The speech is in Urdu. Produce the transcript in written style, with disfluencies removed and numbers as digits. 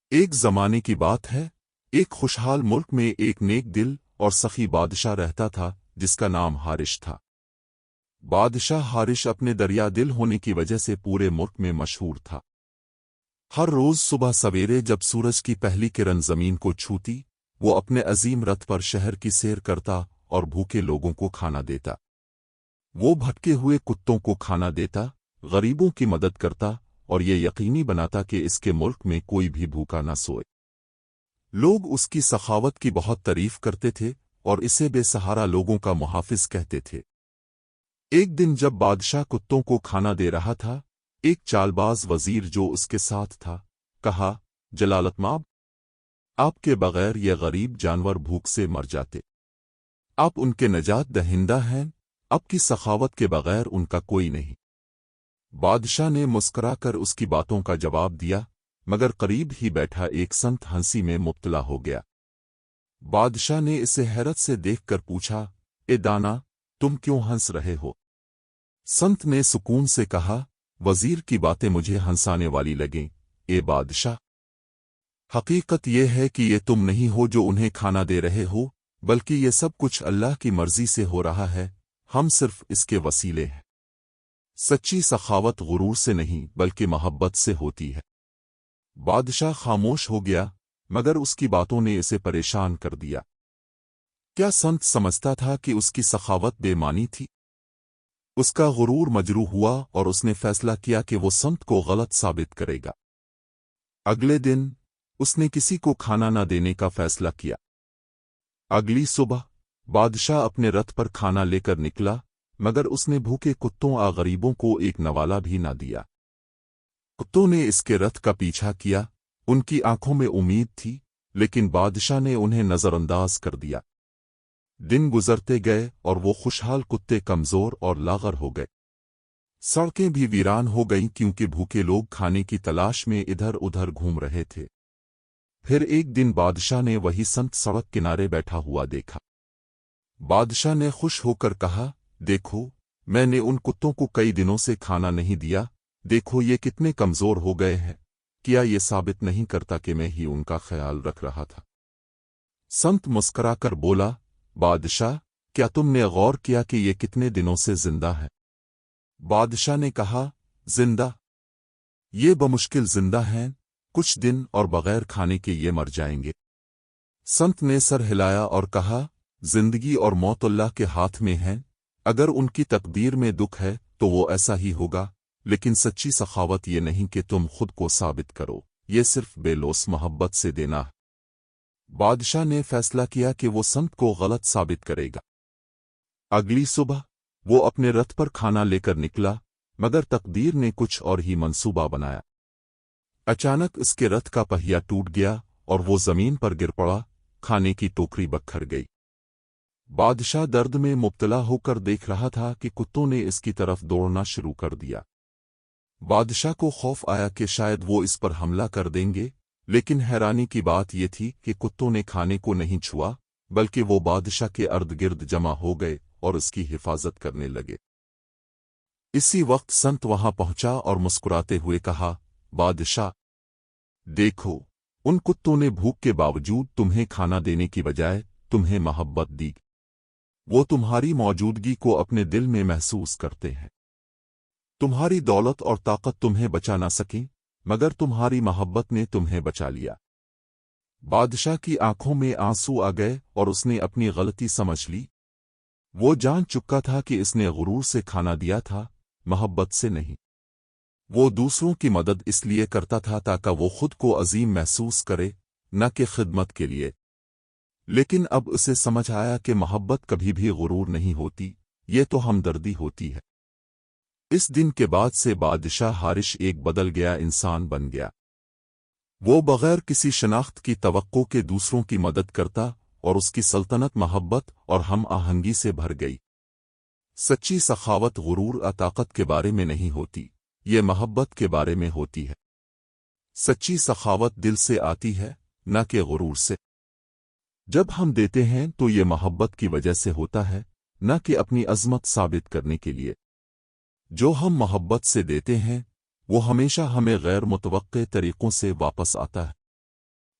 ایک زمانے کی بات ہے، ایک خوشحال ملک میں ایک نیک دل اور سخی بادشاہ رہتا تھا جس کا نام حارث تھا۔ بادشاہ حارث اپنے دریا دل ہونے کی وجہ سے پورے ملک میں مشہور تھا۔ ہر روز صبح سویرے جب سورج کی پہلی کرن زمین کو چھوتی، وہ اپنے عظیم رتھ پر شہر کی سیر کرتا اور بھوکے لوگوں کو کھانا دیتا۔ وہ بھٹکے ہوئے کتوں کو کھانا دیتا، غریبوں کی مدد کرتا اور یہ یقینی بناتا کہ اس کے ملک میں کوئی بھی بھوکا نہ سوئے۔ لوگ اس کی سخاوت کی بہت تعریف کرتے تھے اور اسے بے سہارا لوگوں کا محافظ کہتے تھے۔ ایک دن جب بادشاہ کتوں کو کھانا دے رہا تھا، ایک چالباز وزیر جو اس کے ساتھ تھا، کہا، جلالتمآب، آپ کے بغیر یہ غریب جانور بھوک سے مر جاتے۔ آپ ان کے نجات دہندہ ہیں، آپ کی سخاوت کے بغیر ان کا کوئی نہیں۔ بادشاہ نے مسکرا کر اس کی باتوں کا جواب دیا، مگر قریب ہی بیٹھا ایک سنت ہنسی میں مبتلا ہو گیا۔ بادشاہ نے اسے حیرت سے دیکھ کر پوچھا، اے دانا، تم کیوں ہنس رہے ہو؟ سنت نے سکون سے کہا، وزیر کی باتیں مجھے ہنسانے والی لگیں، اے بادشاہ۔ حقیقت یہ ہے کہ یہ تم نہیں ہو جو انہیں کھانا دے رہے ہو، بلکہ یہ سب کچھ اللہ کی مرضی سے ہو رہا ہے، ہم صرف اس کے وسیلے ہیں۔ سچی سخاوت غرور سے نہیں بلکہ محبت سے ہوتی ہے۔ بادشاہ خاموش ہو گیا، مگر اس کی باتوں نے اسے پریشان کر دیا۔ کیا سنت سمجھتا تھا کہ اس کی سخاوت بے معنی تھی؟ اس کا غرور مجروح ہوا اور اس نے فیصلہ کیا کہ وہ سنت کو غلط ثابت کرے گا۔ اگلے دن اس نے کسی کو کھانا نہ دینے کا فیصلہ کیا۔ اگلی صبح بادشاہ اپنے رتھ پر کھانا لے کر نکلا، مگر اس نے بھوکے کتوں غریبوں کو ایک نوالا بھی نہ دیا۔ کتوں نے اس کے رتھ کا پیچھا کیا، ان کی آنکھوں میں امید تھی، لیکن بادشاہ نے انہیں نظر انداز کر دیا۔ دن گزرتے گئے اور وہ خوشحال کتے کمزور اور لاغر ہو گئے۔ سڑکیں بھی ویران ہو گئیں کیونکہ بھوکے لوگ کھانے کی تلاش میں ادھر ادھر گھوم رہے تھے۔ پھر ایک دن بادشاہ نے وہی سنت سڑک کنارے بیٹھا ہوا دیکھا۔ بادشاہ نے خوش ہو کر کہا، دیکھو، میں نے ان کتوں کو کئی دنوں سے کھانا نہیں دیا، دیکھو یہ کتنے کمزور ہو گئے ہیں، کیا یہ ثابت نہیں کرتا کہ میں ہی ان کا خیال رکھ رہا تھا؟ سنت مسکرا کر بولا، بادشاہ، کیا تم نے غور کیا کہ یہ کتنے دنوں سے زندہ ہے؟ بادشاہ نے کہا، زندہ؟ یہ بمشکل زندہ ہیں، کچھ دن اور بغیر کھانے کے یہ مر جائیں گے۔ سنت نے سر ہلایا اور کہا، زندگی اور موت اللہ کے ہاتھ میں ہیں، اگر ان کی تقدیر میں دکھ ہے تو وہ ایسا ہی ہوگا، لیکن سچی سخاوت یہ نہیں کہ تم خود کو ثابت کرو، یہ صرف بے لوث محبت سے دینا ہے۔ بادشاہ نے فیصلہ کیا کہ وہ سنت کو غلط ثابت کرے گا۔ اگلی صبح وہ اپنے رتھ پر کھانا لے کر نکلا، مگر تقدیر نے کچھ اور ہی منصوبہ بنایا۔ اچانک اس کے رتھ کا پہیا ٹوٹ گیا اور وہ زمین پر گر پڑا، کھانے کی ٹوکری بکھر گئی۔ بادشاہ درد میں مبتلا ہو کر دیکھ رہا تھا کہ کتوں نے اس کی طرف دوڑنا شروع کر دیا۔ بادشاہ کو خوف آیا کہ شاید وہ اس پر حملہ کر دیں گے، لیکن حیرانی کی بات یہ تھی کہ کتوں نے کھانے کو نہیں چھوا، بلکہ وہ بادشاہ کے ارد گرد جمع ہو گئے اور اس کی حفاظت کرنے لگے۔ اسی وقت سنت وہاں پہنچا اور مسکراتے ہوئے کہا، بادشاہ، دیکھو، ان کتوں نے بھوک کے باوجود تمہیں کھانا دینے کی بجائے تمہیں محبت دی۔ وہ تمہاری موجودگی کو اپنے دل میں محسوس کرتے ہیں۔ تمہاری دولت اور طاقت تمہیں بچا نہ سکیں، مگر تمہاری محبت نے تمہیں بچا لیا۔ بادشاہ کی آنکھوں میں آنسو آ گئے اور اس نے اپنی غلطی سمجھ لی۔ وہ جان چکا تھا کہ اس نے غرور سے کھانا دیا تھا، محبت سے نہیں۔ وہ دوسروں کی مدد اس لیے کرتا تھا تاکہ وہ خود کو عظیم محسوس کرے، نہ کہ خدمت کے لیے۔ لیکن اب اسے سمجھ آیا کہ محبت کبھی بھی غرور نہیں ہوتی، یہ تو ہمدردی ہوتی ہے۔ اس دن کے بعد سے بادشاہ حارث ایک بدل گیا انسان بن گیا۔ وہ بغیر کسی شناخت کی توقع کے دوسروں کی مدد کرتا اور اس کی سلطنت محبت اور ہم آہنگی سے بھر گئی۔ سچی سخاوت غرور طاقت کے بارے میں نہیں ہوتی، یہ محبت کے بارے میں ہوتی ہے۔ سچی سخاوت دل سے آتی ہے، نہ کہ غرور سے۔ جب ہم دیتے ہیں تو یہ محبت کی وجہ سے ہوتا ہے، نہ کہ اپنی عظمت ثابت کرنے کے لیے۔ جو ہم محبت سے دیتے ہیں وہ ہمیشہ ہمیں غیر متوقع طریقوں سے واپس آتا ہے۔